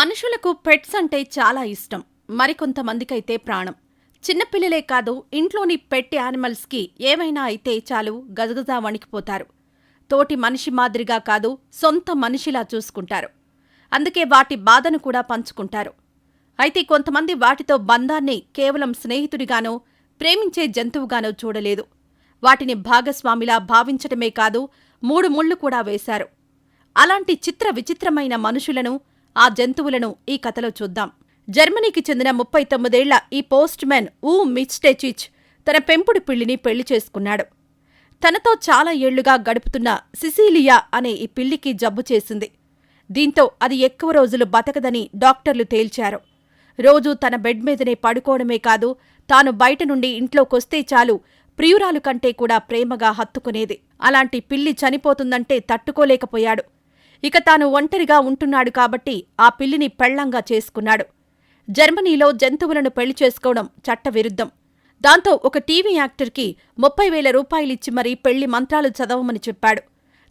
మనుషులకు పెట్స్ అంటే చాలా ఇష్టం. మరికొంతమందికైతే ప్రాణం. చిన్నపిల్లలే కాదు, ఇంట్లోని పెట్ యానిమల్స్కి ఏవైనా అయితే చాలు గజగజా వణికిపోతారు. తోటి మనిషి మాదిరిగా కాదు, సొంత మనిషిలా చూసుకుంటారు. అందుకే వాటి బాధను కూడా పంచుకుంటారు. అయితే కొంతమంది వాటితో బంధాన్ని కేవలం స్నేహితుడిగానో, ప్రేమించే జంతువుగానో చూడలేదు. వాటిని భాగస్వామిలా భావించటమే కాదు, 3 ముళ్ళు కూడా వేశారు. అలాంటి చిత్ర విచిత్రమైన మనుషులను, ఆ జంతువులను ఈ కథలో చూద్దాం. జర్మనీకి చెందిన 39 ఈ పోస్ట్ మ్యాన్ మిచ్టెచిచ్ తన పెంపుడు పిల్లిని పెళ్లి చేసుకున్నాడు. తనతో చాలా ఏళ్లుగా గడుపుతున్న సిసిలియా అనే ఈ పిల్లికి జబ్బు చేసింది. దీంతో అది ఎక్కువ రోజులు బతకదని డాక్టర్లు తేల్చారు. రోజూ తన బెడ్ మీదనే పడుకోవడమే కాదు, తాను బయట నుండి ఇంట్లోకొస్తే చాలు ప్రియురాలు కంటే కూడా ప్రేమగా హత్తుకునేది. అలాంటి పిల్లి చనిపోతుందంటే తట్టుకోలేకపోయాడు. ఇక తాను ఒంటరిగా ఉంటున్నాడు కాబట్టి ఆ పిల్లిని పెళ్లంగా చేసుకున్నాడు. జర్మనీలో జంతువులను పెళ్లి చేసుకోవడం చట్టవిరుద్ధం. దాంతో ఒక టీవీ యాక్టర్కి 30,000 రూపాయలిచ్చి మరీ పెళ్లి మంత్రాలు చదవమని చెప్పాడు.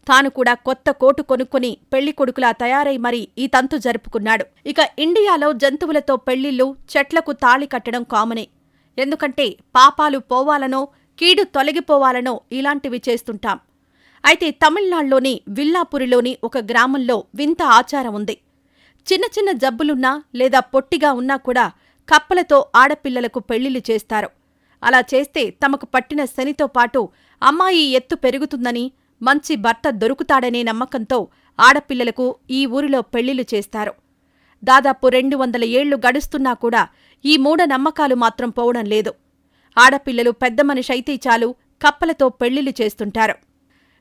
తాను కూడా కొత్త కోటు కొనుక్కొని పెళ్లి కొడుకులా తయారై మరీ ఈ తంతు జరుపుకున్నాడు. ఇక ఇండియాలో జంతువులతో పెళ్లిళ్లు, చెట్లకు తాళి కట్టడం కామనే. ఎందుకంటే పాపాలు పోవాలనో, కీడు తొలగిపోవాలనో ఇలాంటివి చేస్తుంటాం. అయితే తమిళనాడులోని విల్లాపురిలోని ఒక గ్రామంలో వింత ఆచారం ఉంది. చిన్న చిన్న జబ్బులున్నా లేదా పొట్టిగా ఉన్నా కూడా కప్పలతో ఆడపిల్లలకు పెళ్లిళ్లు చేస్తారు. అలా చేస్తే తమకు పట్టిన శనితో పాటు అమ్మాయి ఎత్తు పెరుగుతుందని, మంచి భర్త దొరుకుతాడనే నమ్మకంతో ఆడపిల్లలకు ఈ ఊరిలో పెళ్లిళ్లు చేస్తారు. దాదాపు 200 ఏళ్లు గడుస్తున్నా కూడా ఈ మూఢనమ్మకాలు మాత్రం పోవడం లేదు. ఆడపిల్లలు పెద్ద మనిషైతే చాలు కప్పలతో పెళ్లిళ్లు చేస్తుంటారు.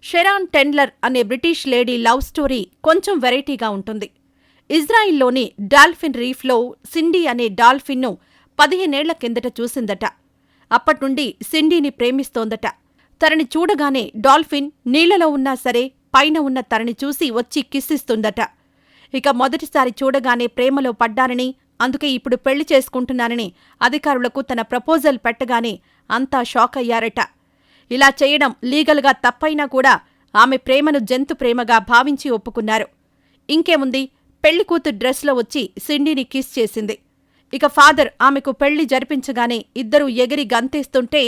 షెరాన్ టెండ్లర్ అనే బ్రిటిష్ లేడీ లవ్ స్టోరీ కొంచెం వెరైటీగా ఉంటుంది. ఇజ్రాయిల్లోని డాల్ఫిన్ రీఫ్లో సిండీ అనే డాల్ఫిన్ను 15 ఏళ్ల కిందట చూసిందట. అప్పట్నుండి సిండీని ప్రేమిస్తోందట. తనని చూడగానే డాల్ఫిన్ నీళ్లలో ఉన్నా సరే పైన ఉన్న తనని చూసి వచ్చి కిస్సిస్తుందట. ఇక మొదటిసారి చూడగానే ప్రేమలో పడ్డానని, అందుకే ఇప్పుడు పెళ్లి చేసుకుంటున్నానని అధికారులకు తన ప్రపోజల్ పెట్టగానే అంతా షాక్ అయ్యారట. ఇలా చేయడం లీగల్గా తప్పైనా కూడా ఆమె ప్రేమను జంతు ప్రేమగా భావించి ఒప్పుకున్నారు. ఇంకేముంది, పెళ్లికూతురు డ్రెస్లో వచ్చి సిండీని కిస్ చేసింది. ఇక ఫాదర్ ఆమెకు పెళ్లి జరిపించగానే ఇద్దరూ ఎగిరి గంతేస్తుంటే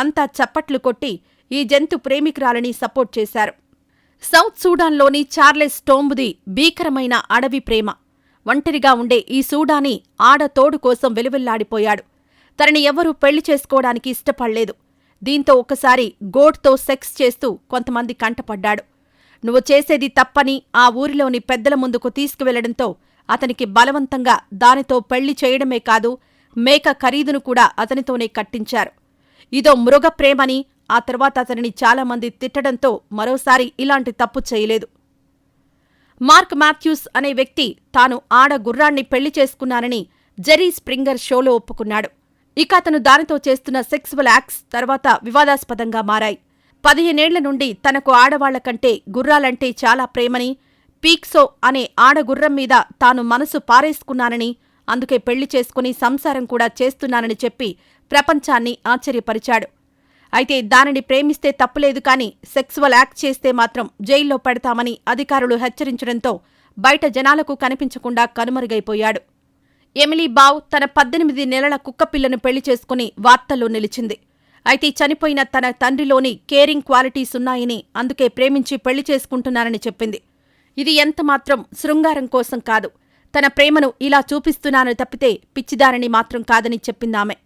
అంతా చప్పట్లు కొట్టి ఈ జంతు ప్రేమికురాలని సపోర్ట్ చేశారు. సౌత్ సూడాన్లోని చార్లెస్ టోంబుది భీకరమైన అడవి ప్రేమ. ఒంటరిగా ఉండే ఈ సూడానీ ఆడతోడు కోసం వెలువెల్లాడిపోయాడు. తనని ఎవరూ పెళ్లి చేసుకోవడానికి ఇష్టపడలేదు. దీంతో ఒకసారి గోడ్తో సెక్స్ చేస్తూ కొంతమంది కంటపడ్డాడు. నువ్వు చేసేది తప్పని ఆ ఊరిలోని పెద్దల ముందుకు తీసుకువెళ్లడంతో అతనికి బలవంతంగా దానితో పెళ్లి చేయడమే కాదు, మేక ఖరీదును కూడా అతనితోనే కట్టించారు. ఇదో మృగప్రేమని ఆ తర్వాత అతనిని చాలామంది తిట్టడంతో మరోసారి ఇలాంటి తప్పు చేయలేదు. మార్క్ మాథ్యూస్ అనే వ్యక్తి తాను ఆడ గుర్రాన్ని పెళ్లి చేసుకున్నానని జెర్రీ స్ప్రింగర్ షోలో ఒప్పుకున్నాడు. ఇక అతను దానితో చేస్తున్న సెక్సువల్ యాక్ట్స్ తర్వాత వివాదాస్పదంగా మారాయి. 15 ఏళ్ల నుండి తనకు ఆడవాళ్లకంటే గుర్రాలంటే చాలా ప్రేమని, పీక్సో అనే ఆడగుర్రం మీద తాను మనసు పారేసుకున్నానని, అందుకే పెళ్లి చేసుకుని సంసారం కూడా చేస్తున్నానని చెప్పి ప్రపంచాన్ని ఆశ్చర్యపరిచాడు. అయితే దానిని ప్రేమిస్తే తప్పులేదు కానీ సెక్సువల్ యాక్ట్ చేస్తే మాత్రం జైల్లో పెడతామని అధికారులు హెచ్చరించడంతో బయట జనాలకు కనిపించకుండా కనుమరుగైపోయాడు. ఎమిలీ బావ్ తన 18 నెలల కుక్కపిల్లను పెళ్లి చేసుకుని వార్తల్లో నిలిచింది. అయితే చనిపోయిన తన తండ్రిలోని కేరింగ్ క్వాలిటీస్ ఉన్నాయని, అందుకే ప్రేమించి పెళ్లి చేసుకుంటున్నానని చెప్పింది. ఇది ఎంతమాత్రం శృంగారం కోసం కాదు, తన ప్రేమను ఇలా చూపిస్తున్నానని తప్పితే పిచ్చిదారని మాత్రం కాదని చెప్పిందామె.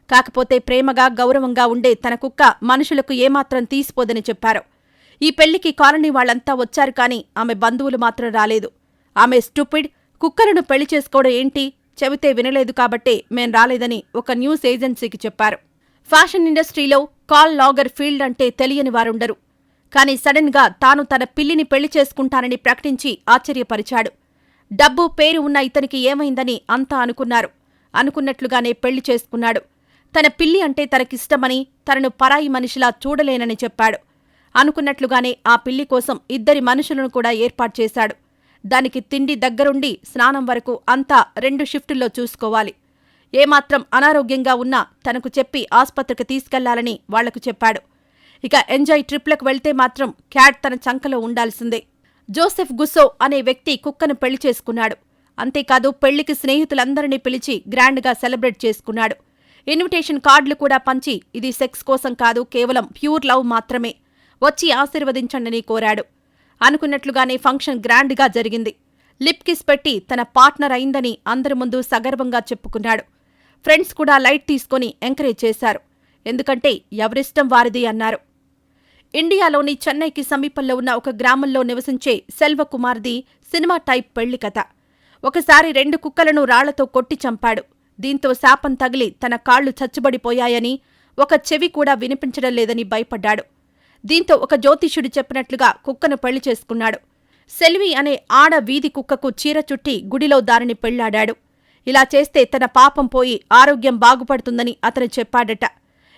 కాకపోతే ప్రేమగా గౌరవంగా ఉండే తన కుక్క మనుషులకు ఏమాత్రం తీసిపోదని చెప్పారు. ఈ పెళ్లికి కాలనీ వాళ్లంతా వచ్చారు కానీ ఆమె బంధువులు మాత్రం రాలేదు. ఆమె స్టూపిడ్, కుక్కలను పెళ్లి చేసుకోవడం ఏంటి, చెబితే వినలేదు కాబట్టే మేం రాలేదని ఒక న్యూస్ ఏజెన్సీకి చెప్పారు. ఫ్యాషన్ ఇండస్ట్రీలో కార్ల్ లాగర్ ఫీల్డ్ అంటే తెలియని వారుండరు. కానీ సడన్ గా తాను తన పిల్లిని పెళ్లి చేసుకుంటానని ప్రకటించి ఆశ్చర్యపరిచాడు. డబ్బు పేరు ఉన్న ఇతనికి ఏమైందని అంతా అనుకున్నారు. అనుకున్నట్లుగానే పెళ్లి చేసుకున్నాడు. తన పిల్లి అంటే తనకిష్టమని, తనను పరాయి మనిషిలా చూడలేనని చెప్పాడు. అనుకున్నట్లుగానే ఆ పిల్లి కోసం 2 మనుషులను కూడా ఏర్పాటు చేశాడు. దానికి తిండి దగ్గరుండి స్నానం వరకు అంతా 2 షిఫ్టుల్లో చూసుకోవాలి. ఏమాత్రం అనారోగ్యంగా ఉన్నా తనకు చెప్పి ఆస్పత్రికి తీసుకెళ్లాలని వాళ్లకు చెప్పాడు. ఇక ఎంజాయ్ ట్రిప్లకు వెళ్తే మాత్రం క్యాట్ తన చంకలో ఉండాల్సిందే. జోసెఫ్ గుస్సో అనే వ్యక్తి కుక్కను పెళ్లి చేసుకున్నాడు. అంతేకాదు పెళ్లికి స్నేహితులందరినీ పిలిచి గ్రాండ్గా సెలబ్రేట్ చేసుకున్నాడు. ఇన్విటేషన్ కార్డులు కూడా పంచి ఇది సెక్స్ కోసం కాదు, కేవలం ప్యూర్ లవ్ మాత్రమే, వచ్చి ఆశీర్వదించండని కోరాడు. అనుకున్నట్లుగానే ఫంక్షన్ గ్రాండ్గా జరిగింది. లిప్ కిస్ పెట్టి తన పార్ట్నర్ అయిందని అందరి ముందు సగర్వంగా చెప్పుకున్నాడు. ఫ్రెండ్స్ కూడా లైట్ తీసుకుని ఎంకరేజ్ చేశారు. ఎందుకంటే ఎవరిష్టం వారిది అన్నారు. ఇండియాలోని చెన్నైకి సమీపంలో ఉన్న ఒక గ్రామంలో నివసించే సెల్వకుమార్ది సినిమా టైప్ పెళ్లి కథ. ఒకసారి 2 కుక్కలను రాళ్లతో కొట్టి చంపాడు. దీంతో శాపం తగిలి తన కాళ్లు చచ్చుబడిపోయాయని, ఒక చెవి కూడా వినిపించడం లేదని భయపడ్డాడు. దీంతో ఒక జ్యోతిష్యుడు చెప్పినట్లుగా కుక్కను పెళ్లి చేసుకున్నాడు. సెల్వి అనే ఆడ వీధి కుక్కకు చీర చుట్టి గుడిలో దానిని పెళ్లాడాడు. ఇలా చేస్తే తన పాపం పోయి ఆరోగ్యం బాగుపడుతుందని అతను చెప్పాడట.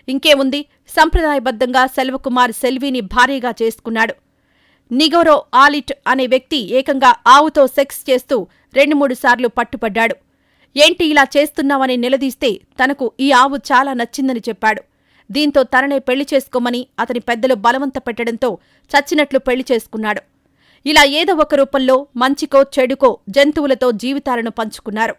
ఇంకేముంది, సంప్రదాయబద్ధంగా సెల్వకుమార్ సెల్విని భార్యగా చేసుకున్నాడు. నిగోరో ఆలిట్ అనే వ్యక్తి ఏకంగా ఆవుతో సెక్స్ చేస్తూ 2-3 సార్లు పట్టుపడ్డాడు. ఏంటి ఇలా చేస్తున్నావని నిలదీస్తే తనకు ఈ ఆవు చాలా నచ్చిందని చెప్పాడు. దీంతో తననే పెళ్లి చేసుకోమని అతని పెద్దలు బలవంత పెట్టడంతో చచ్చినట్లు పెళ్లి చేసుకున్నాడు. ఇలా ఏదో ఒక రూపంలో మంచికో చెడుకో జంతువులతో జీవితాలను పంచుకున్నారు.